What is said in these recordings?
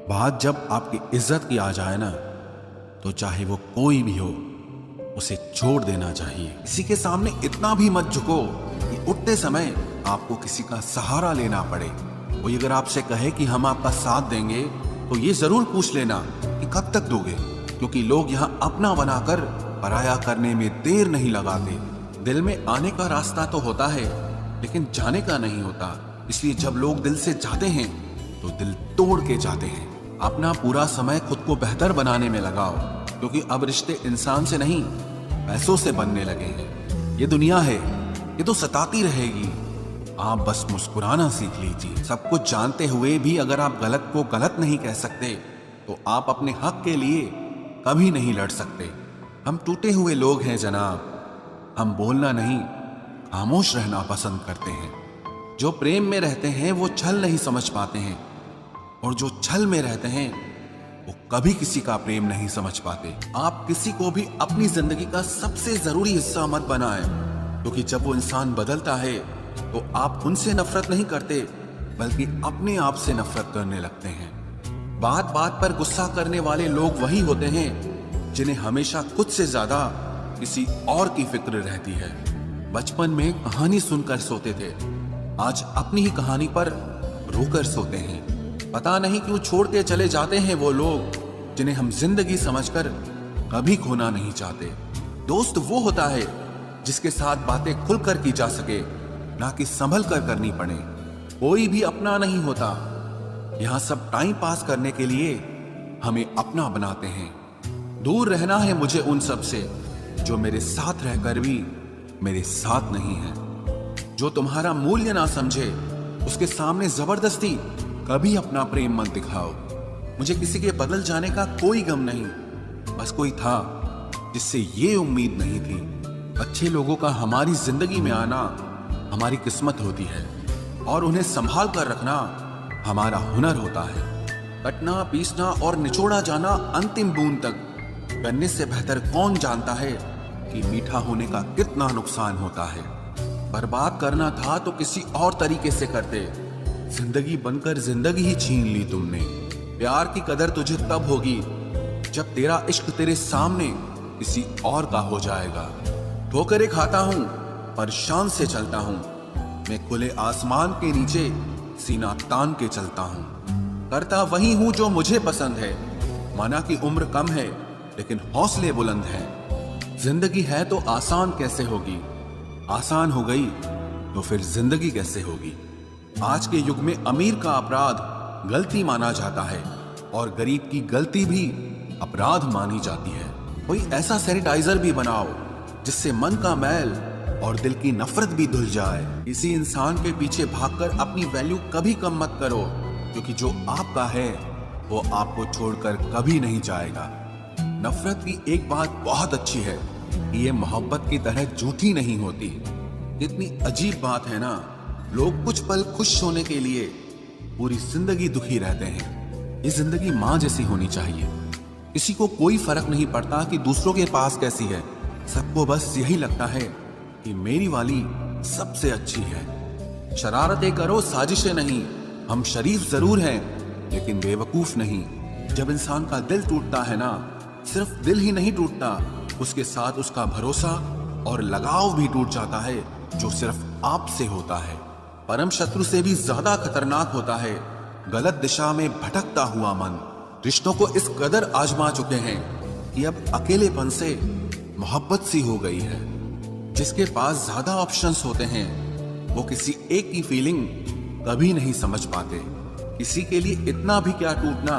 बात जब आपकी इज्जत की आ जाए ना, तो चाहे वो कोई भी हो, उसे छोड़ देना चाहिए। किसी के सामने इतना भी मत झुको कि उठते समय आपको किसी का सहारा लेना पड़े। कोई अगर आपसे कहे कि हम आपका साथ देंगे, तो ये जरूर पूछ लेना कि कब तक दोगे, क्योंकि लोग यहाँ अपना बनाकर पराया करने में देर नहीं लगाते। दिल में आने का रास्ता तो होता है, लेकिन जाने का नहीं होता। इसलिए जब लोग दिल से जाते हैं तो दिल तोड़ के जाते हैं। अपना पूरा समय खुद को बेहतर बनाने में लगाओ, क्योंकि अब रिश्ते इंसान से नहीं, पैसों से बनने लगे हैं। ये दुनिया है, ये तो सताती रहेगी। आप बस मुस्कुराना सीख लीजिए। सब कुछ जानते हुए भी अगर आप गलत को गलत नहीं कह सकते, तो आप अपने हक के लिए कभी नहीं लड़ सकते। हम टूटे हुए लोग हैं जनाब। हम बोलना नहीं, खामोश रहना पसंद करते हैं। जो प्रेम में रहते हैं वो छल नहीं समझ पाते हैं, और जो छल में रहते हैं वो कभी किसी का प्रेम नहीं समझ पाते। आप किसी को भी अपनी जिंदगी का सबसे जरूरी हिस्सा मत बनाएं, क्योंकि जब वो इंसान बदलता है तो आप उनसे नफरत नहीं करते, बल्कि अपने आप से नफरत करने लगते हैं। बात बात पर गुस्सा करने वाले लोग वही होते हैं जिन्हें हमेशा खुद से ज्यादा किसी और की फिक्र रहती है। बचपन में कहानी सुनकर सोते थे, आज अपनी ही कहानी पर रोकर सोते हैं। पता नहीं क्यों छोड़ के चले जाते हैं वो लोग जिन्हें हम जिंदगी समझकर कभी खोना नहीं चाहते। दोस्त वो होता है जिसके साथ बातें खुलकर की जा सके, ना कि संभल कर करनी पड़े। कोई भी अपना नहीं होता। यहां सब टाइम पास करने के लिए हमें अपना बनाते हैं। दूर रहना है मुझे उन सब से जो मेरे साथ रहकर भी मेरे साथ नहीं है। जो तुम्हारा मूल्य ना समझे, उसके सामने जबरदस्ती कभी अपना प्रेम मत दिखाओ। मुझे किसी के बदल जाने का कोई गम नहीं, बस कोई था जिससे ये उम्मीद नहीं थी। अच्छे लोगों का हमारी जिंदगी में आना हमारी किस्मत होती है, और उन्हें संभाल कर रखना हमारा हुनर होता है। कटना, पीसना और निचोड़ा जाना अंतिम बूंद तक करने से बेहतर कौन जानता है कि मीठा होने का कितना नुकसान होता है। बर्बाद करना था तो किसी और तरीके से करते। जिंदगी बनकर जिंदगी ही छीन ली तुमने। प्यार की कदर तुझे तब होगी जब तेरा इश्क तेरे सामने किसी और का हो जाएगा। ठोकरें खाता हूं पर शान से चलता हूं। मैं खुले आसमान के नीचे सीना तान के चलता हूं। करता वही हूं जो मुझे पसंद है। माना कि उम्र कम है, लेकिन हौसले बुलंद हैं। जिंदगी है तो आसान कैसे होगी? आसान हो गई तो फिर जिंदगी कैसे होगी? आज के युग में अमीर का अपराध गलती माना जाता है, और गरीब की गलती भी अपराध मानी जाती है। कोई ऐसा सैनिटाइजर भी बनाओ जिससे मन का मैल और दिल की नफरत भी धुल जाए। किसी इंसान के पीछे भागकर अपनी वैल्यू कभी कम मत करो, क्योंकि जो आपका है वो आपको छोड़कर कभी नहीं जाएगा। नफरत की एक बात बहुत अच्छी है कि ये मोहब्बत की तरह झूठी नहीं होती। कितनी अजीब बात है ना, लोग कुछ पल खुश होने के लिए पूरी जिंदगी दुखी रहते हैं। ये जिंदगी माँ जैसी होनी चाहिए। किसी को कोई फर्क नहीं पड़ता कि दूसरों के पास कैसी है। सबको बस यही लगता है कि मेरी वाली सबसे अच्छी है। शरारतें करो, साजिशें नहीं। हम शरीफ जरूर हैं, लेकिन बेवकूफ नहीं। जब इंसान का दिल टूटता है ना, सिर्फ दिल ही नहीं टूटता, उसके साथ उसका भरोसा और लगाव भी टूट जाता है, जो सिर्फ आपसे होता है। परम शत्रु से भी ज्यादा खतरनाक होता है गलत दिशा में भटकता हुआ मन। रिश्तों को इस कदर आजमा चुके हैं कि अब अकेलेपन से मोहब्बत सी हो गई है। जिसके पास ज्यादा ऑप्शंस होते हैं, वो किसी एक की फीलिंग कभी नहीं समझ पाते। किसी के लिए इतना भी क्या टूटना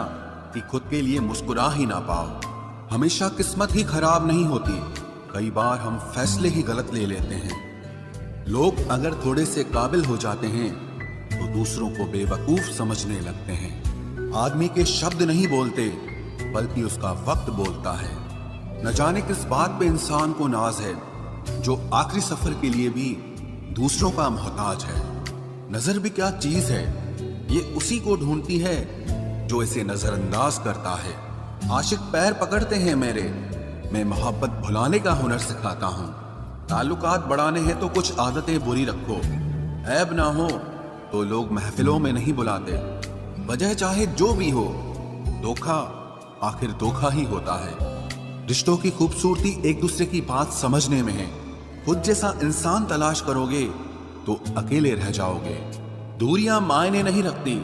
कि खुद के लिए मुस्कुरा ही ना पाओ। हमेशा किस्मत ही खराब नहीं होती, कई बार हम फैसले ही गलत ले लेते हैं। लोग अगर थोड़े से काबिल हो जाते हैं तो दूसरों को बेवकूफ समझने लगते हैं। आदमी के शब्द नहीं बोलते, बल्कि उसका वक्त बोलता है। न जाने किस बात पे इंसान को नाज है, जो आखिरी सफर के लिए भी दूसरों का मोहताज है। नजर भी क्या चीज है, ये उसी को ढूंढती है जो इसे नजरअंदाज करता है। आशिक पैर पकड़ते हैं मेरे, मैं मोहब्बत भुलाने का हुनर सिखाता हूँ। ताल्लुकात बढ़ाने हैं तो कुछ आदतें बुरी रखो। ऐब ना हो तो लोग महफिलों में नहीं बुलाते। वजह चाहे जो भी हो, धोखा आखिर धोखा ही होता है। रिश्तों की खूबसूरती एक दूसरे की बात समझने में है। खुद जैसा इंसान तलाश करोगे तो अकेले रह जाओगे। दूरियां मायने नहीं रखती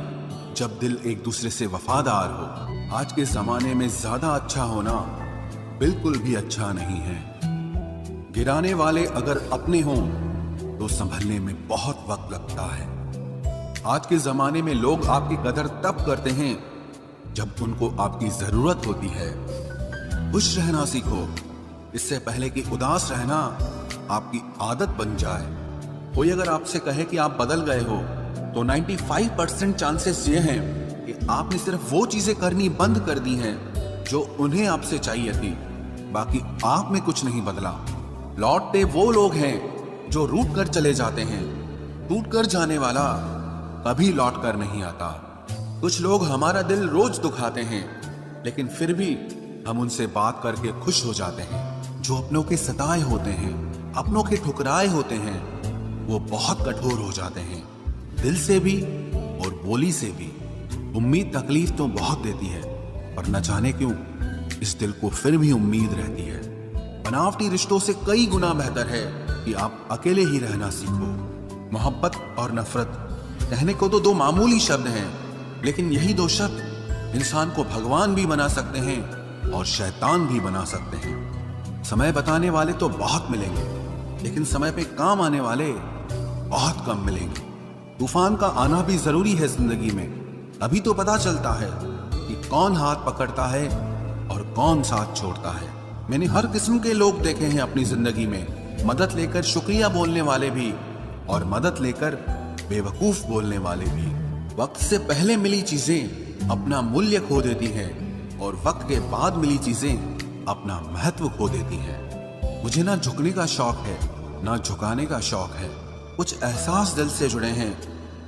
जब दिल एक दूसरे से वफादार हो। आज के जमाने में ज्यादा अच्छा होना बिल्कुल भी अच्छा नहीं है। गिराने वाले अगर अपने हों तो संभलने में बहुत वक्त लगता है। आज के जमाने में लोग आपकी कदर तब करते हैं जब उनको आपकी जरूरत होती है। खुश रहना सीखो, इससे पहले कि उदास रहना आपकी आदत बन जाए। कोई अगर आपसे कहे कि आप बदल गए हो तो 95% चांसेस ये हैं कि आपने सिर्फ वो चीजें करनी बंद कर दी हैं जो उन्हें आपसे चाहिए थी। बाकी आप में कुछ नहीं बदला। लौटते वो लोग हैं जो रूठ कर चले जाते हैं। टूट कर जाने वाला कभी लौट कर नहीं आता। कुछ लोग हमारा दिल रोज दुखाते हैं, लेकिन फिर भी हम उनसे बात करके खुश हो जाते हैं। जो अपनों के सताए होते हैं, अपनों के ठुकराए होते हैं, वो बहुत कठोर हो जाते हैं, दिल से भी और बोली से भी। उम्मीद तकलीफ तो बहुत देती है, पर न जाने क्यों इस दिल को फिर भी उम्मीद रहती है। बनावटी रिश्तों से कई गुना बेहतर है कि आप अकेले ही रहना सीखो। मोहब्बत और नफरत कहने को तो दो मामूली शब्द हैं, लेकिन यही दो शब्द इंसान को भगवान भी बना सकते हैं और शैतान भी बना सकते हैं। समय बताने वाले तो बहुत मिलेंगे, लेकिन समय पे काम आने वाले बहुत कम मिलेंगे। तूफान का आना भी जरूरी है जिंदगी में, तभी तो पता चलता है कि कौन हाथ पकड़ता है और कौन साथ छोड़ता है। मैंने हर किस्म के लोग देखे हैं अपनी जिंदगी में, मदद लेकर शुक्रिया बोलने वाले भी और मदद लेकर बेवकूफ बोलने वाले भी। वक्त से पहले मिली चीजें अपना मूल्य खो देती हैं और वक्त के बाद मिली चीजें अपना महत्व खो देती हैं। मुझे ना झुकने का शौक है ना झुकाने का शौक है। कुछ एहसास दिल से जुड़े हैं,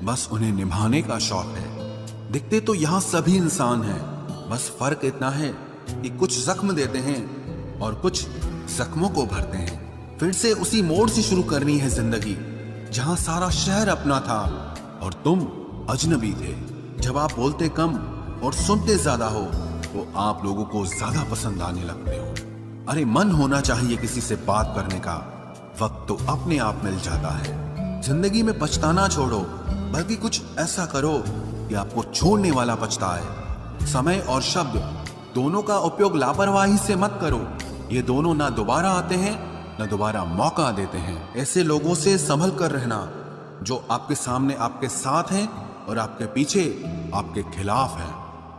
बस उन्हें निभाने का शौक है। दिखते तो यहाँ सभी इंसान हैं, बस फर्क इतना है कि कुछ जख्म देते हैं और कुछ जख्मों को भरते हैं। फिर से उसी मोड़ से शुरू करनी है जिंदगी जहाँ सारा शहर अपना था और तुम अजनबी थे। जब आप बोलते कम और सुनते ज्यादा हो तो आप लोगों को ज्यादा पसंद आने लगते हो। अरे मन होना चाहिए किसी से बात करने का, वक्त तो अपने आप मिल जाता है। जिंदगी में पछताना छोड़ो, बल्कि कुछ ऐसा करो कि आपको छोड़ने वाला पछताए। समय और शब्द दोनों का उपयोग लापरवाही से मत करो। ये दोनों ना दोबारा आते हैं ना दोबारा मौका देते हैं। ऐसे लोगों से संभल कर रहना जो आपके सामने आपके साथ हैं और आपके पीछे आपके खिलाफ हैं।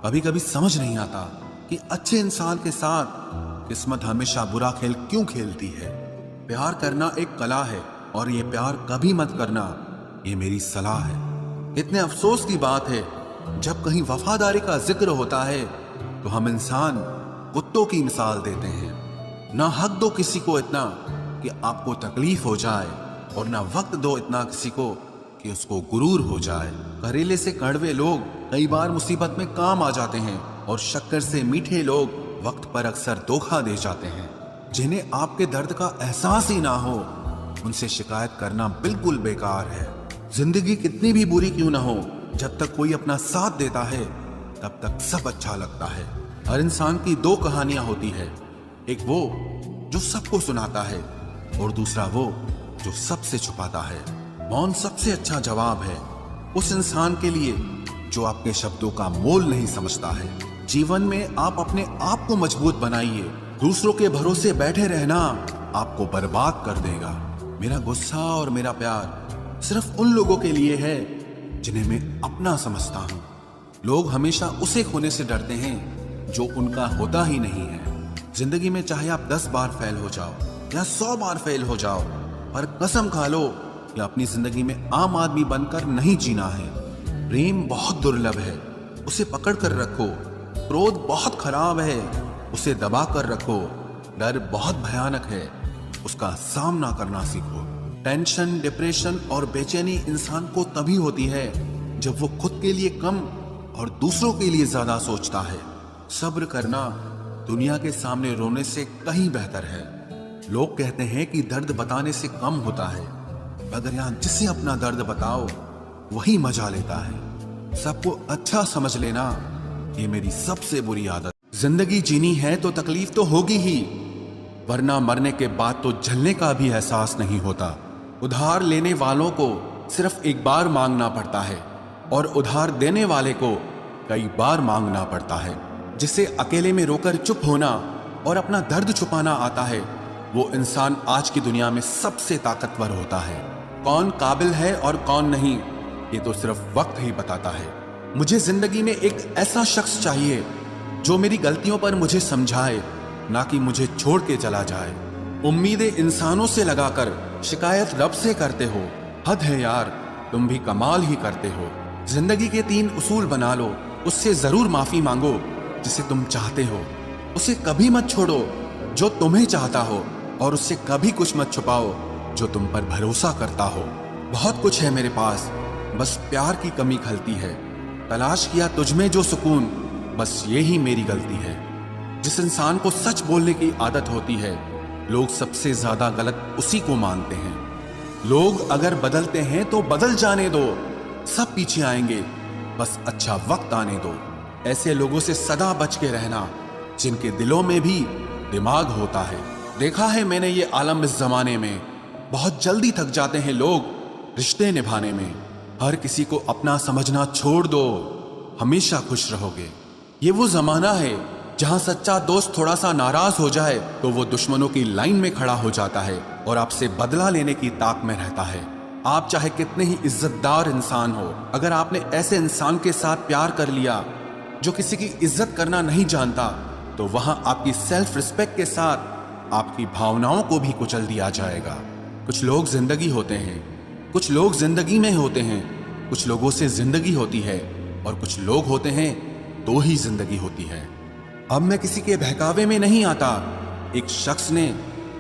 कभी कभी समझ नहीं आता कि अच्छे इंसान के साथ किस्मत हमेशा बुरा खेल क्यों खेलती है। प्यार करना एक कला है और ये प्यार कभी मत करना, ये मेरी सलाह है। इतने अफसोस की बात है जब कहीं वफादारी का जिक्र होता है तो हम इंसान कुत्तों की मिसाल देते हैं। ना हक दो किसी को इतना कि आपको तकलीफ हो जाए और ना वक्त दो इतना किसी को कि उसको गुरूर हो जाए। करेले से कड़वे लोग कई बार मुसीबत में काम आ जाते हैं और शक्कर से मीठे लोग वक्त पर अक्सर धोखा दे जाते हैं। जिन्हें आपके दर्द का एहसास ही ना हो उनसे शिकायत करना बिल्कुल बेकार है। जिंदगी कितनी भी बुरी क्यों ना हो, जब तक कोई अपना साथ देता है तब तक सब अच्छा लगता है। हर इंसान की दो कहानियां होती है, एक वो जो सबको सुनाता है और दूसरा वो जो सबसे छुपाता है। मौन सबसे अच्छा जवाब है उस इंसान के लिए जो आपके शब्दों का मोल नहीं समझता है। जीवन में आप अपने आप को मजबूत बनाइए। दूसरों के भरोसे बैठे रहना आपको बर्बाद कर देगा। मेरा गुस्सा और मेरा प्यार सिर्फ उन लोगों के लिए है जिन्हें मैं अपना समझता हूँ। लोग हमेशा उसे खोने से डरते हैं जो उनका होता ही नहीं है। जिंदगी में चाहे आप 10 बार फेल हो जाओ या 100 बार फेल हो जाओ, पर कसम खा लो कि अपनी जिंदगी में आम आदमी बनकर नहीं जीना है। प्रेम बहुत दुर्लभ है, उसे पकड़ कर रखो। क्रोध बहुत खराब है, उसे दबा कर रखो। डर बहुत भयानक है, उसका सामना करना सीखो। टेंशन, डिप्रेशन और बेचैनी इंसान को तभी होती है जब वो खुद के लिए कम और दूसरों के लिए ज्यादा सोचता है। सब्र करना दुनिया के सामने रोने से कहीं बेहतर है। लोग कहते हैं कि दर्द बताने से कम होता है, मगर यहाँ जिसे अपना दर्द बताओ वही मजा लेता है। सबको अच्छा समझ लेना ये मेरी सबसे बुरी आदत। जिंदगी जीनी है तो तकलीफ तो होगी ही, वरना मरने के बाद तो झलने का भी एहसास नहीं होता। उधार लेने वालों को सिर्फ एक बार मांगना पड़ता है और उधार देने वाले को कई बार मांगना पड़ता है। जिसे अकेले में रोकर चुप होना और अपना दर्द छुपाना आता है, वो इंसान आज की दुनिया में सबसे ताकतवर होता है। कौन काबिल है और कौन नहीं, ये तो सिर्फ वक्त ही बताता है। मुझे जिंदगी में एक ऐसा शख्स चाहिए जो मेरी गलतियों पर मुझे समझाए, ना कि मुझे छोड़ के चला जाए। उम्मीदें इंसानों से लगाकर शिकायत रब से करते हो। हद है यार, तुम भी कमाल ही करते हो। जिंदगी के 3 उसूल बना लो, उससे जरूर माफी मांगो जिसे तुम चाहते हो। उसे कभी मत छोड़ो जो तुम्हें चाहता हो, और उससे कभी कुछ मत छुपाओ जो तुम पर भरोसा करता हो। बहुत कुछ है मेरे पास, बस प्यार की कमी खलती है। तलाश किया तुझमें जो सुकून, बस यही मेरी गलती है। जिस इंसान को सच बोलने की आदत होती है, लोग सबसे ज्यादा गलत उसी को मानते हैं। लोग अगर बदलते हैं तो बदल जाने दो, सब पीछे आएंगे, बस अच्छा वक्त आने दो। ऐसे लोगों से सदा बच के रहना जिनके दिलों में भी दिमाग होता है। देखा है मैंने ये आलम इस जमाने में, बहुत जल्दी थक जाते हैं लोग रिश्ते निभाने में। हर किसी को अपना समझना छोड़ दो, हमेशा खुश रहोगे। ये वो जमाना है जहां सच्चा दोस्त थोड़ा सा नाराज हो जाए तो वो दुश्मनों की लाइन में खड़ा हो जाता है और आपसे बदला लेने की ताक में रहता है। आप चाहे कितने ही इज्जतदार इंसान हो, अगर आपने ऐसे इंसान के साथ प्यार कर लिया जो किसी की इज्जत करना नहीं जानता, तो वहां आपकी सेल्फ रिस्पेक्ट के साथ आपकी भावनाओं को भी कुचल दिया जाएगा। कुछ लोग जिंदगी होते हैं, कुछ लोग जिंदगी में होते हैं, कुछ लोगों से जिंदगी होती है और कुछ लोग होते हैं तो ही जिंदगी होती है। अब मैं किसी के बहकावे में नहीं आता, एक शख्स ने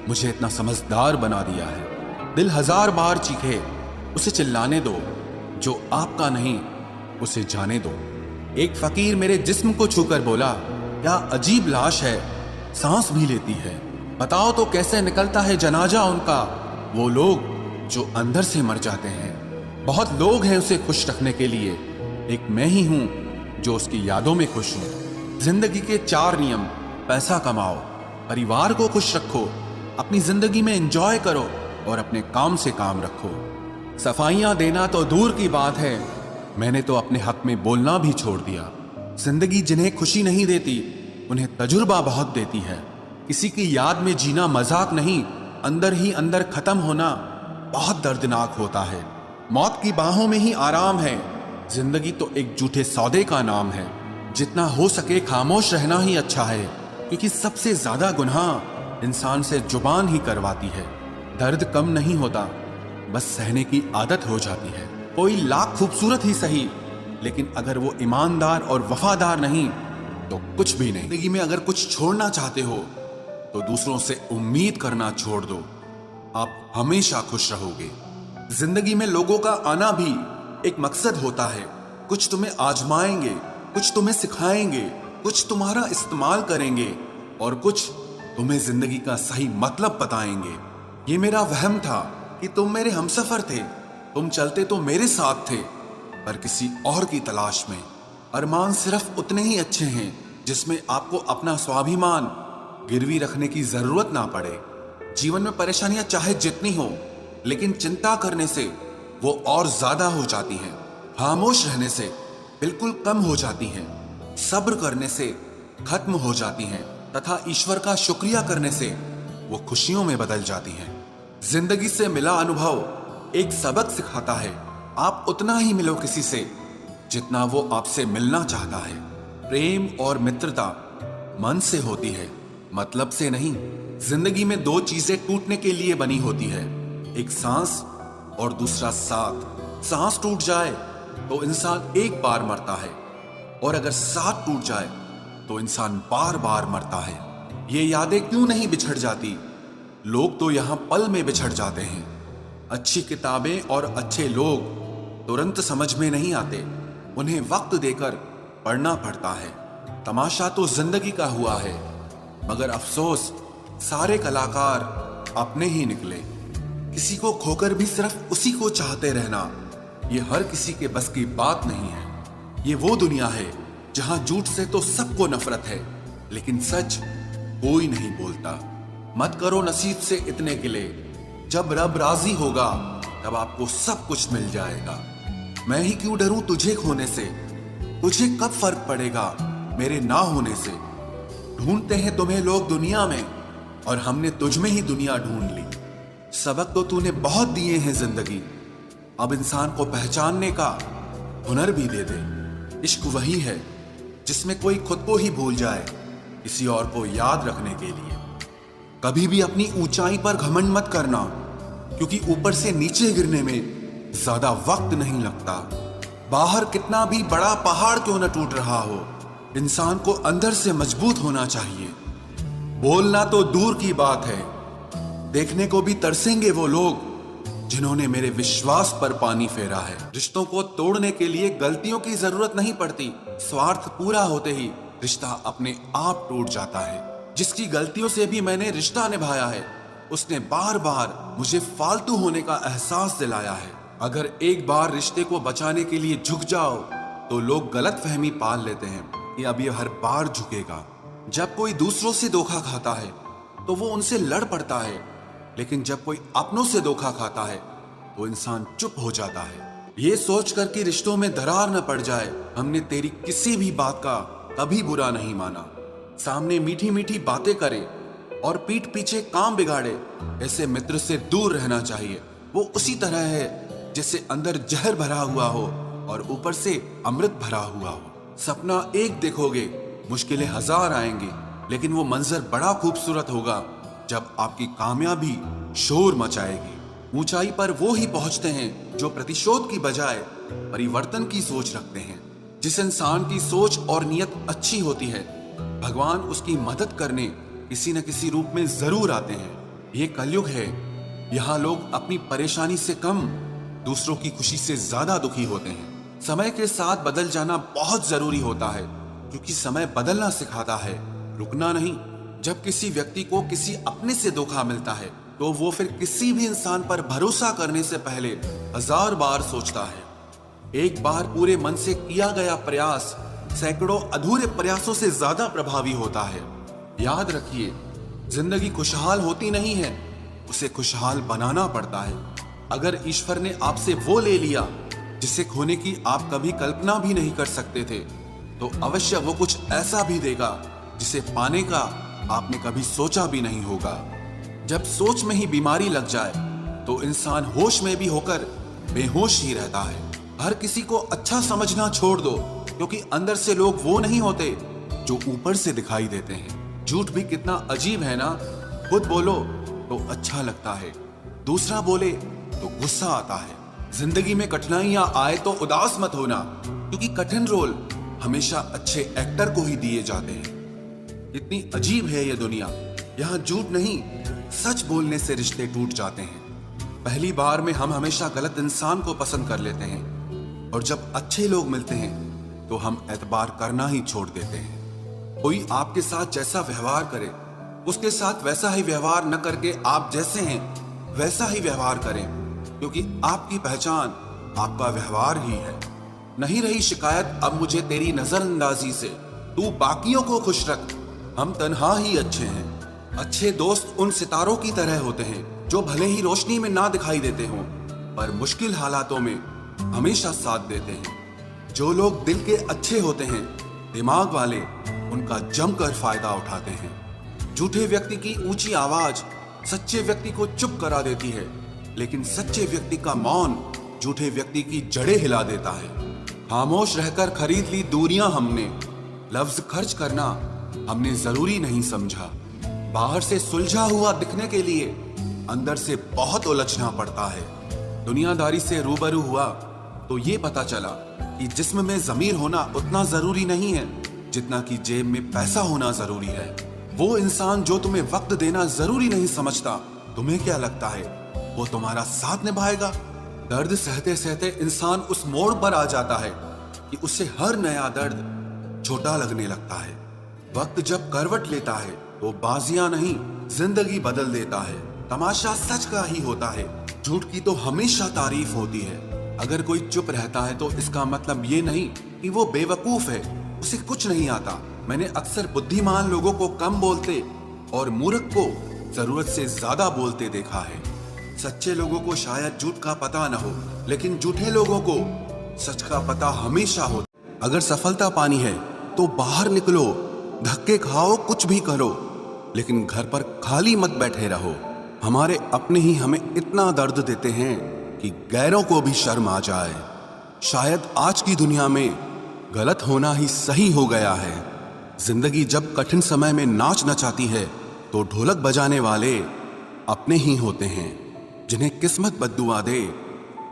मुझे इतना समझदार बना दिया है। दिल 1000 बार चीखे, उसे चिल्लाने दो, जो आपका नहीं उसे जाने दो। एक फकीर मेरे जिस्म को छूकर बोला, क्या अजीब लाश है, सांस भी लेती है। बताओ तो कैसे निकलता है जनाजा उनका, वो लोग जो अंदर से मर जाते हैं। बहुत लोग हैं उसे खुश रखने के लिए, एक मैं ही हूं जो उसकी यादों में खुश हूं। जिंदगी के 4 नियम: पैसा कमाओ, परिवार को खुश रखो, अपनी जिंदगी में एंजॉय करो और अपने काम से काम रखो। सफाइयां देना तो दूर की बात है, मैंने तो अपने हक में बोलना भी छोड़ दिया। जिंदगी जिन्हें खुशी नहीं देती, उन्हें तजुर्बा बहुत देती है। किसी की याद में जीना मजाक नहीं, अंदर ही अंदर खत्म होना बहुत दर्दनाक होता है। मौत की बाहों में ही आराम है, जिंदगी तो एक झूठे सौदे का नाम है। जितना हो सके खामोश रहना ही अच्छा है, क्योंकि सबसे ज्यादा गुनाह इंसान से जुबान ही करवाती है। दर्द कम नहीं होता, बस सहने की आदत हो जाती है। कोई लाख खूबसूरत ही सही, लेकिन अगर वो ईमानदार और वफादार नहीं तो कुछ भी नहीं। जिंदगी में अगर कुछ छोड़ना चाहते हो तो दूसरों से उम्मीद करना छोड़ दो, आप हमेशा खुश रहोगे। जिंदगी में लोगों का आना भी एक मकसद होता है। कुछ तुम्हें आजमाएंगे, कुछ तुम्हें सिखाएंगे, कुछ तुम्हारा इस्तेमाल करेंगे और कुछ तुम्हें जिंदगी का सही मतलब बताएंगे। ये मेरा वहम था कि तुम मेरे हमसफर थे, तुम चलते तो मेरे साथ थे, पर किसी और की तलाश में। अरमान सिर्फ उतने ही अच्छे हैं जिसमें आपको अपना स्वाभिमान गिरवी रखने की जरूरत ना पड़े। जीवन में परेशानियां चाहे जितनी हो, लेकिन चिंता करने से वो और ज्यादा हो जाती हैं। खामोश रहने से बिल्कुल कम हो जाती हैं। सब्र करने से खत्म हो जाती हैं, तथा ईश्वर का शुक्रिया करने से वो खुशियों में बदल जाती हैं। जिंदगी से मिला अनुभव एक सबक सिखाता है। आप उतना ही मिलो किसी से जितना वो आपसे मिलना चाहता है। प्रेम और मित्रता मन से होती है, मतलब से नहीं। जिंदगी में 2 चीजें टूटने के लिए बनी होती है, एक सांस और दूसरा साथ। सांस टूट जाए तो इंसान एक बार मरता है, और अगर साथ टूट जाए तो इंसान बार बार मरता है। ये यादें क्यों नहीं बिछड़ जाती? लोग तो यहां पल में बिछड़ जाते हैं। अच्छी किताबें और अच्छे लोग तुरंत समझ में नहीं आते, उन्हें वक्त देकर पढ़ना पड़ता है। तमाशा तो जिंदगी का हुआ है, मगर अफसोस सारे कलाकार अपने ही निकले। किसी को खोकर भी सिर्फ उसी को चाहते रहना, ये हर किसी के बस की बात नहीं है। ये वो दुनिया है जहां झूठ से तो सबको नफरत है, लेकिन सच कोई नहीं बोलता। मत करो नसीब से इतने गिले, जब रब राजी होगा तब आपको सब कुछ मिल जाएगा। मैं ही क्यों डरूं तुझे खोने से, तुझे कब फर्क पड़ेगा मेरे ना होने से। ढूंढते हैं तुम्हें लोग दुनिया में, और हमने तुझ में ही दुनिया ढूंढ ली। सबक तो तूने बहुत दिए हैं जिंदगी, अब इंसान को पहचानने का हुनर भी दे दे। इश्क वही है जिसमें कोई खुद को ही भूल जाए किसी और को याद रखने के लिए। कभी भी अपनी ऊंचाई पर घमंड मत करना, क्योंकि ऊपर से नीचे गिरने में ज्यादा वक्त नहीं लगता। बाहर कितना भी बड़ा पहाड़ क्यों न टूट रहा हो, इंसान को अंदर से मजबूत होना चाहिए। बोलना तो दूर की बात है, देखने को भी तरसेंगे वो लोग जिन्होंने मेरे विश्वास पर पानी फेरा है। रिश्तों को तोड़ने के लिए गलतियों की जरूरत नहीं पड़ती, स्वार्थ पूरा होते ही रिश्ता अपने आप टूट जाता है। जिसकी गलतियों से भी मैंने रिश्ता निभाया है, उसने बार बार मुझे फालतू होने का एहसास दिलाया है। अगर एक बार रिश्ते को बचाने के लिए झुक जाओ तो लोग गलत फहमी पाल लेते हैं कि अब ये हर बार झुकेगा। जब कोई दूसरों से धोखा खाता है तो वो उनसे लड़ पड़ता है, लेकिन जब कोई अपनों से धोखा खाता है तो इंसान चुप हो जाता है। ये सोच कर कि रिश्तों में दरार न पड़ जाए, हमने तेरी किसी भी बात का कभी बुरा नहीं माना। सामने मीठी मीठी बातें करे और पीठ पीछे काम बिगाड़े, ऐसे मित्र से दूर रहना चाहिए। वो उसी तरह है जैसे अंदर जहर भरा हुआ हो और ऊपर से अमृत भरा हुआ हो। सपना एक देखोगे, मुश्किलें हजार आएंगी, लेकिन वो मंजर बड़ा खूबसूरत होगा जब आपकी कामयाबी शोर मचाएगी। ऊंचाई पर वो ही पहुंचते हैं जो प्रतिशोध की बजाय परिवर्तन की सोच रखते हैं। जिस इंसान की सोच और नियत अच्छी होती है, भगवान उसकी मदद करने किसी न किसी रूप में जरूर आते हैं। ये कलयुग है, यहाँ लोग अपनी परेशानी से कम दूसरों की खुशी से ज्यादा दुखी होते हैं। समय के साथ बदल जाना बहुत जरूरी होता है, क्योंकि समय बदलना सिखाता है, रुकना नहीं। जब किसी व्यक्ति को किसी अपने से धोखा मिलता है तो वो फिर किसी भी इंसान पर भरोसा करने से पहले 1000 बार सोचता है। एक बार पूरे मन से किया गया प्रयास सैकड़ों अधूरे प्रयासों से ज्यादा प्रभावी होता है। याद रखिए, जिंदगी खुशहाल होती नहीं है, उसे खुशहाल बनाना पड़ता है। अगर ईश्वर ने आपसे वो ले लिया जिसे खोने की आप कभी कल्पना भी नहीं कर सकते थे, तो अवश्य वो कुछ ऐसा भी देगा जिसे पाने का आपने कभी सोचा भी नहीं होगा। जब सोच में ही बीमारी लग जाए तो इंसान होश में भी होकर बेहोश ही रहता है। हर किसी को अच्छा समझना छोड़ दो, क्योंकि अंदर से लोग वो नहीं होते जो ऊपर से दिखाई देते हैं। झूठ भी कितना अजीब है ना, खुद बोलो तो अच्छा लगता है, दूसरा बोले तो गुस्सा आता है। जिंदगी में कठिनाइयां आए तो उदास मत होना, क्योंकि कठिन रोल हमेशा अच्छे एक्टर को ही दिए जाते हैं। इतनी अजीब है ये दुनिया, यहाँ झूठ नहीं सच बोलने से रिश्ते टूट जाते हैं। पहली बार में हम हमेशा गलत इंसान को पसंद कर लेते हैं, और जब अच्छे लोग मिलते हैं तो हम एतबार करना ही छोड़ देते हैं। कोई आपके साथ जैसा व्यवहार करे, उसके साथ वैसा ही व्यवहार न करके आप जैसे हैं वैसा ही व्यवहार करें, क्योंकि आपकी पहचान आपका व्यवहार ही है। नहीं रही शिकायत अब मुझे तेरी नजरअंदाजी से, तू बाकियों को खुश रख, हम तन्हा ही अच्छे हैं। अच्छे दोस्त उन सितारों की तरह होते हैं जो भले ही रोशनी में ना दिखाई देते हों, पर मुश्किल हालातों में हमेशा साथ देते हैं। जो लोग दिल के अच्छे होते हैं, दिमाग वाले उनका जमकर फायदा उठाते हैं। झूठे व्यक्ति की ऊंची आवाज सच्चे व्यक्ति को चुप करा देती है, लेकिन सच्चे व्यक्ति का मौन झूठे व्यक्ति की जड़ें हिला देता है। खामोश रहकर खरीद ली दूरियां हमने, लफ्ज खर्च करना हमने जरूरी नहीं समझा। बाहर से सुलझा हुआ दिखने के लिए अंदर से बहुत उलझना पड़ता है। दुनियादारी से रूबरू हुआ तो ये पता चला कि जिस्म में जमीर होना उतना जरूरी नहीं है जितना कि जेब में पैसा होना जरूरी है। वो इंसान जो तुम्हें वक्त देना जरूरी नहीं समझता, तुम्हें क्या लगता है वो तुम्हारा साथ निभाएगा? दर्द सहते सहते इंसान उस मोड़ पर आ जाता है कि उसे हर नया दर्द छोटा लगने लगता है। वक्त जब करवट लेता है तो बाजियां नहीं जिंदगी बदल देता है। तमाशा सच का ही होता है, झूठ की तो हमेशा तारीफ होती है। अगर कोई चुप रहता है तो इसका मतलब ये नहीं कि वो बेवकूफ है, उसे कुछ नहीं आता। मैंने अक्सर बुद्धिमान लोगों को कम बोलते और मूर्ख को जरूरत से ज्यादा बोलते देखा है। सच्चे लोगों को शायद झूठ का पता न हो, लेकिन झूठे लोगों को सच का पता हमेशा हो। अगर सफलता पानी है तो बाहर निकलो, धक्के खाओ, कुछ भी करो, लेकिन घर पर खाली मत बैठे रहो। हमारे अपने ही हमें इतना दर्द देते हैं कि गैरों को भी शर्म आ जाए। शायद आज की दुनिया में गलत होना ही सही हो गया है। जिंदगी जब कठिन समय में नाच नचाती है तो ढोलक बजाने वाले अपने ही होते हैं। जिन्हें किस्मत बद्दुआ दे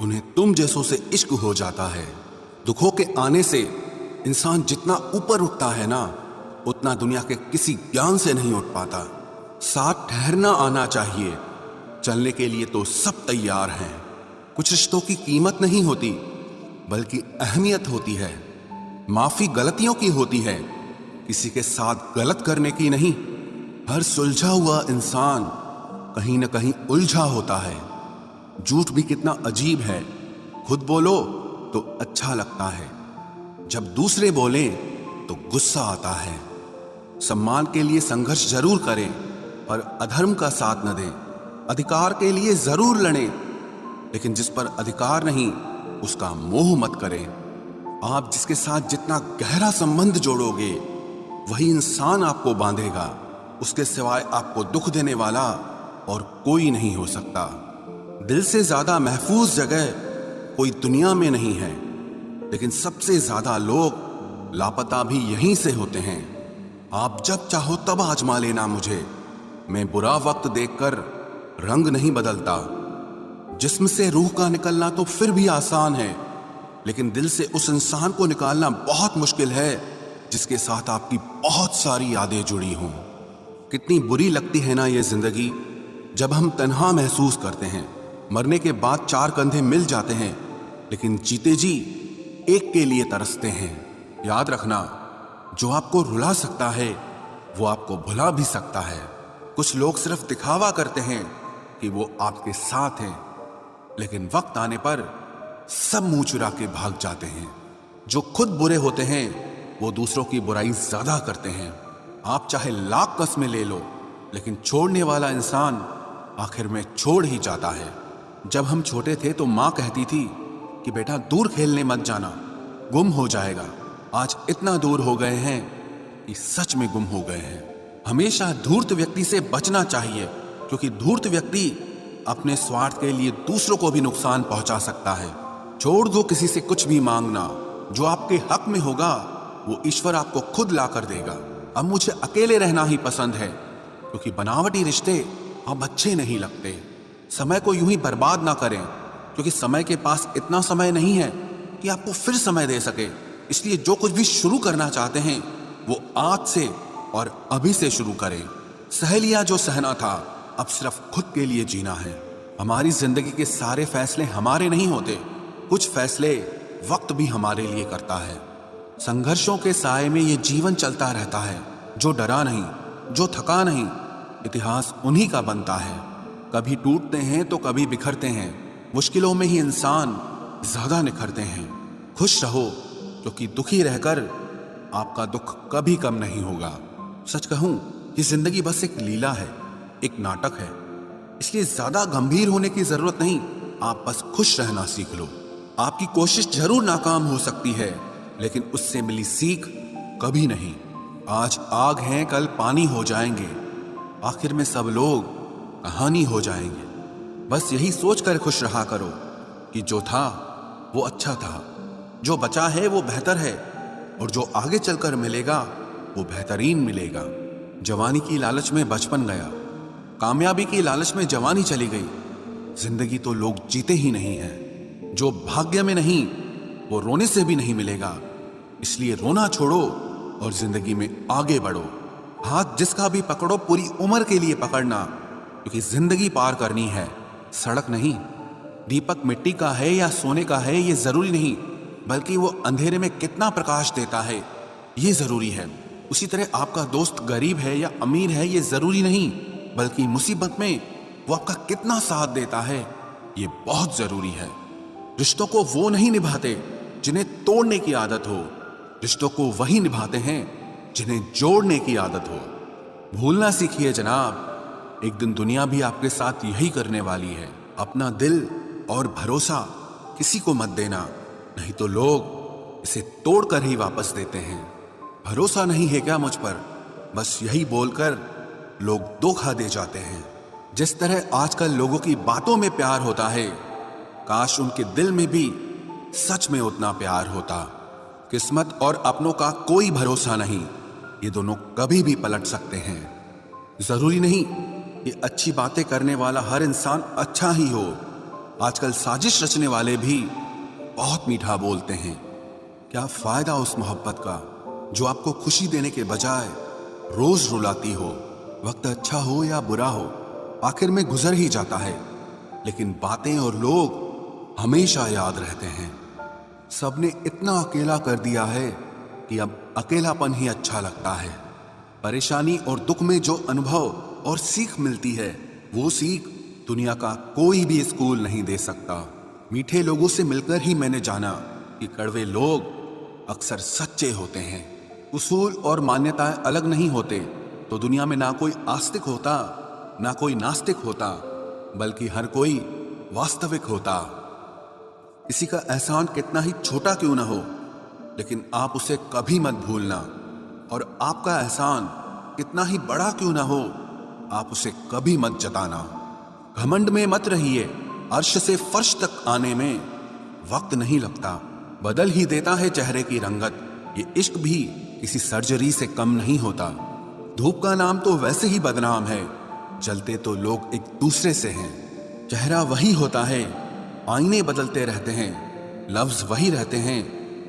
उन्हें तुम जैसों से इश्क हो जाता है। दुखों के आने से इंसान जितना ऊपर उठता है ना, उतना दुनिया के किसी ज्ञान से नहीं उठ पाता। साथ ठहरना आना चाहिए, चलने के लिए तो सब तैयार हैं। कुछ रिश्तों की कीमत नहीं होती बल्कि अहमियत होती है। माफी गलतियों की होती है, किसी के साथ गलत करने की नहीं। हर सुलझा हुआ इंसान कहीं न कहीं उलझा होता है। झूठ भी कितना अजीब है, खुद बोलो तो अच्छा लगता है, जब दूसरे बोलें तो गुस्सा आता है। सम्मान के लिए संघर्ष जरूर करें पर अधर्म का साथ न दें। अधिकार के लिए जरूर लड़ें, लेकिन जिस पर अधिकार नहीं उसका मोह मत करें। आप जिसके साथ जितना गहरा संबंध जोड़ोगे वही इंसान आपको बांधेगा। उसके सिवाय आपको दुख देने वाला और कोई नहीं हो सकता। दिल से ज्यादा महफूज जगह कोई दुनिया में नहीं है, लेकिन सबसे ज्यादा लोग लापता भी यहीं से होते हैं। आप जब चाहो तब आजमा लेना मुझे, मैं बुरा वक्त देखकर रंग नहीं बदलता। जिस्म से रूह का निकलना तो फिर भी आसान है, लेकिन दिल से उस इंसान को निकालना बहुत मुश्किल है जिसके साथ आपकी बहुत सारी यादें जुड़ी हों। कितनी बुरी लगती है ना ये जिंदगी, जब हम तन्हा महसूस करते हैं। मरने के बाद चार कंधे मिल जाते हैं, लेकिन जीते जी एक के लिए तरसते हैं। याद रखना, जो आपको रुला सकता है वो आपको भुला भी सकता है। कुछ लोग सिर्फ दिखावा करते हैं कि वो आपके साथ हैं, लेकिन वक्त आने पर सब मुंह चुरा के भाग जाते हैं। जो खुद बुरे होते हैं वो दूसरों की बुराई ज्यादा करते हैं। आप चाहे लाख कस्में ले लो, लेकिन छोड़ने वाला इंसान आखिर में छोड़ ही जाता है। जब हम छोटे थे तो माँ कहती थी कि बेटा दूर खेलने मत जाना, गुम हो जाएगा। आज इतना दूर हो गए हैं कि सच में गुम हो गए हैं। हमेशा धूर्त व्यक्ति से बचना चाहिए, क्योंकि धूर्त व्यक्ति अपने स्वार्थ के लिए दूसरों को भी नुकसान पहुंचा सकता है। छोड़ दो किसी से कुछ भी मांगना, जो आपके हक में होगा वो ईश्वर आपको खुद ला कर देगा। अब मुझे अकेले रहना ही पसंद है, क्योंकि बनावटी रिश्ते अब अच्छे नहीं लगते। समय को यूं ही बर्बाद ना करें, क्योंकि समय के पास इतना समय नहीं है कि आपको फिर समय दे सके। इसलिए जो कुछ भी शुरू करना चाहते हैं वो आज से और अभी से शुरू करें। सह लिया जो सहना था, अब सिर्फ खुद के लिए जीना है। हमारी जिंदगी के सारे फैसले हमारे नहीं होते, कुछ फैसले वक्त भी हमारे लिए करता है। संघर्षों के साए में ये जीवन चलता रहता है। जो डरा नहीं, जो थका नहीं, इतिहास उन्हीं का बनता है। कभी टूटते हैं तो कभी बिखरते हैं, मुश्किलों में ही इंसान ज्यादा निखरते हैं। खुश रहो, क्योंकि दुखी रहकर आपका दुख कभी कम नहीं होगा। सच कहूं, ये जिंदगी बस एक लीला है, एक नाटक है। इसलिए ज्यादा गंभीर होने की जरूरत नहीं, आप बस खुश रहना सीख लो। आपकी कोशिश जरूर नाकाम हो सकती है, लेकिन उससे मिली सीख कभी नहीं। आज आग हैं, कल पानी हो जाएंगे, आखिर में सब लोग कहानी हो जाएंगे। बस यही सोचकर खुश रहा करो कि जो था वो अच्छा था, जो बचा है वो बेहतर है, और जो आगे चलकर मिलेगा वो बेहतरीन मिलेगा। जवानी की लालच में बचपन गया, कामयाबी की लालच में जवानी चली गई। जिंदगी तो लोग जीते ही नहीं हैं। जो भाग्य में नहीं वो रोने से भी नहीं मिलेगा। इसलिए रोना छोड़ो और जिंदगी में आगे बढ़ो। हाथ जिसका भी पकड़ो पूरी उम्र के लिए पकड़ना, क्योंकि जिंदगी पार करनी है, सड़क नहीं। दीपक मिट्टी का है या सोने का है ये जरूरी नहीं, बल्कि वो अंधेरे में कितना प्रकाश देता है ये जरूरी है। उसी तरह आपका दोस्त गरीब है या अमीर है ये जरूरी नहीं, बल्कि मुसीबत में वो आपका कितना साथ देता है ये बहुत जरूरी है। रिश्तों को वो नहीं निभाते जिन्हें तोड़ने की आदत हो, रिश्तों को वही निभाते हैं जिन्हें जोड़ने की आदत हो। भूलना सीखिए जनाब, एक दिन दुनिया भी आपके साथ यही करने वाली है। अपना दिल और भरोसा किसी को मत देना, नहीं तो लोग इसे तोड़कर ही वापस देते हैं। भरोसा नहीं है क्या मुझ पर, बस यही बोलकर लोग धोखा दे जाते हैं। जिस तरह आजकल लोगों की बातों में प्यार होता है, काश उनके दिल में भी सच में उतना प्यार होता। किस्मत और अपनों का कोई भरोसा नहीं, ये दोनों कभी भी पलट सकते हैं। जरूरी नहीं कि अच्छी बातें करने वाला हर इंसान अच्छा ही हो। आजकल साजिश रचने वाले भी बहुत मीठा बोलते हैं। क्या फायदा उस मोहब्बत का जो आपको खुशी देने के बजाय रोज रुलाती हो। वक्त अच्छा हो या बुरा हो, आखिर में गुजर ही जाता है, लेकिन बातें और लोग हमेशा याद रहते हैं। सबने इतना अकेला कर दिया है कि अब अकेलापन ही अच्छा लगता है। परेशानी और दुख में जो अनुभव और सीख मिलती है, वो सीख दुनिया का कोई भी स्कूल नहीं दे सकता। मीठे लोगों से मिलकर ही मैंने जाना कि कड़वे लोग अक्सर सच्चे होते हैं। उसूल और मान्यताएं अलग नहीं होते तो दुनिया में ना कोई आस्तिक होता, ना कोई नास्तिक होता, बल्कि हर कोई वास्तविक होता। किसी का एहसान कितना ही छोटा क्यों ना हो, लेकिन आप उसे कभी मत भूलना। और आपका एहसान कितना ही बड़ा क्यों ना हो, आप उसे कभी मत जताना। घमंड में मत रहिए, अर्श से फर्श तक आने में वक्त नहीं लगता, बदल ही देता है चेहरे की रंगत। ये इश्क भी किसी सर्जरी से कम नहीं होता। धूप का नाम तो वैसे ही बदनाम है, जलते तो लोग एक दूसरे से हैं। चेहरा वही होता है, आईने बदलते रहते हैं, लफ्ज वही रहते हैं,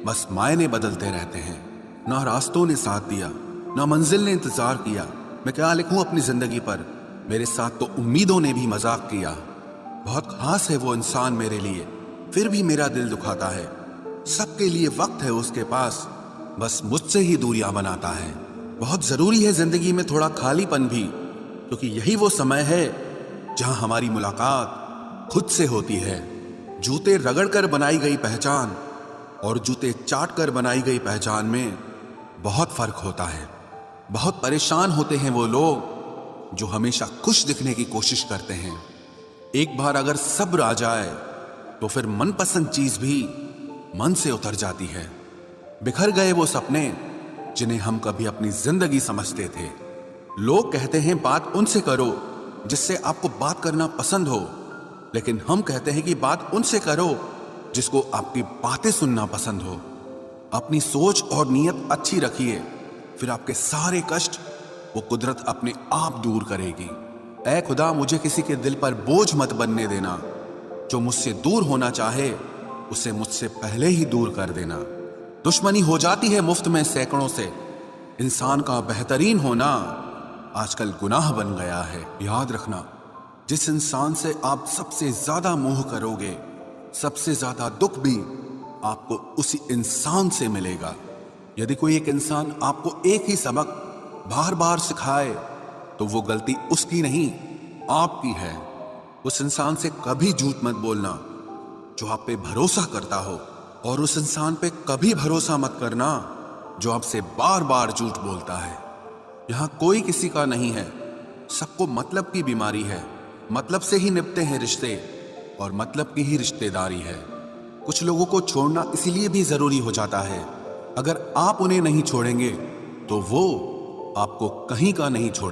बस मायने बदलते रहते हैं। ना रास्तों ने साथ दिया, ना मंजिल ने इंतजार किया। मैं क्या लिखूं अपनी जिंदगी पर, मेरे साथ तो उम्मीदों ने भी मजाक किया। बहुत खास है वो इंसान मेरे लिए, फिर भी मेरा दिल दुखाता है। सबके लिए वक्त है उसके पास, बस मुझसे ही दूरियां बनाता है। बहुत जरूरी है जिंदगी में थोड़ा खालीपन भी, क्योंकि यही वो समय है जहां हमारी मुलाकात खुद से होती है। जूते रगड़ कर बनाई गई पहचान और जूते चाट कर बनाई गई पहचान में बहुत फर्क होता है। बहुत परेशान होते हैं वो लोग जो हमेशा खुश दिखने की कोशिश करते हैं। एक बार अगर सब्र आ जाए तो फिर मनपसंद चीज भी मन से उतर जाती है। बिखर गए वो सपने जिन्हें हम कभी अपनी जिंदगी समझते थे। लोग कहते हैं बात उनसे करो जिससे आपको बात करना पसंद हो, लेकिन हम कहते हैं कि बात उनसे करो जिसको आपकी बातें सुनना पसंद हो। अपनी सोच और नीयत अच्छी रखिए, फिर आपके सारे कष्ट वो कुदरत अपने आप दूर करेगी। ऐ खुदा, मुझे किसी के दिल पर बोझ मत बनने देना। जो मुझसे दूर होना चाहे उसे मुझसे पहले ही दूर कर देना। दुश्मनी हो जाती है मुफ्त में सैकड़ों से, इंसान का बेहतरीन होना आजकल गुनाह बन गया है। याद रखना, जिस इंसान से आप सबसे ज्यादा मोह करोगे, सबसे ज्यादा दुख भी आपको उसी इंसान से मिलेगा। यदि कोई एक इंसान आपको एक ही सबक बार बार सिखाए तो वो गलती उसकी नहीं आपकी है। उस इंसान से कभी झूठ मत बोलना जो आप पे भरोसा करता हो, और उस इंसान पे कभी भरोसा मत करना जो आपसे बार बार झूठ बोलता है। यहां कोई किसी का नहीं है, सबको मतलब की बीमारी है। मतलब से ही निपटे हैं रिश्ते और मतलब की ही रिश्तेदारी है। कुछ लोगों को छोड़ना इसीलिए भी जरूरी हो जाता है, अगर आप उन्हें नहीं छोड़ेंगे तो वो आपको कहीं का नहीं छोड़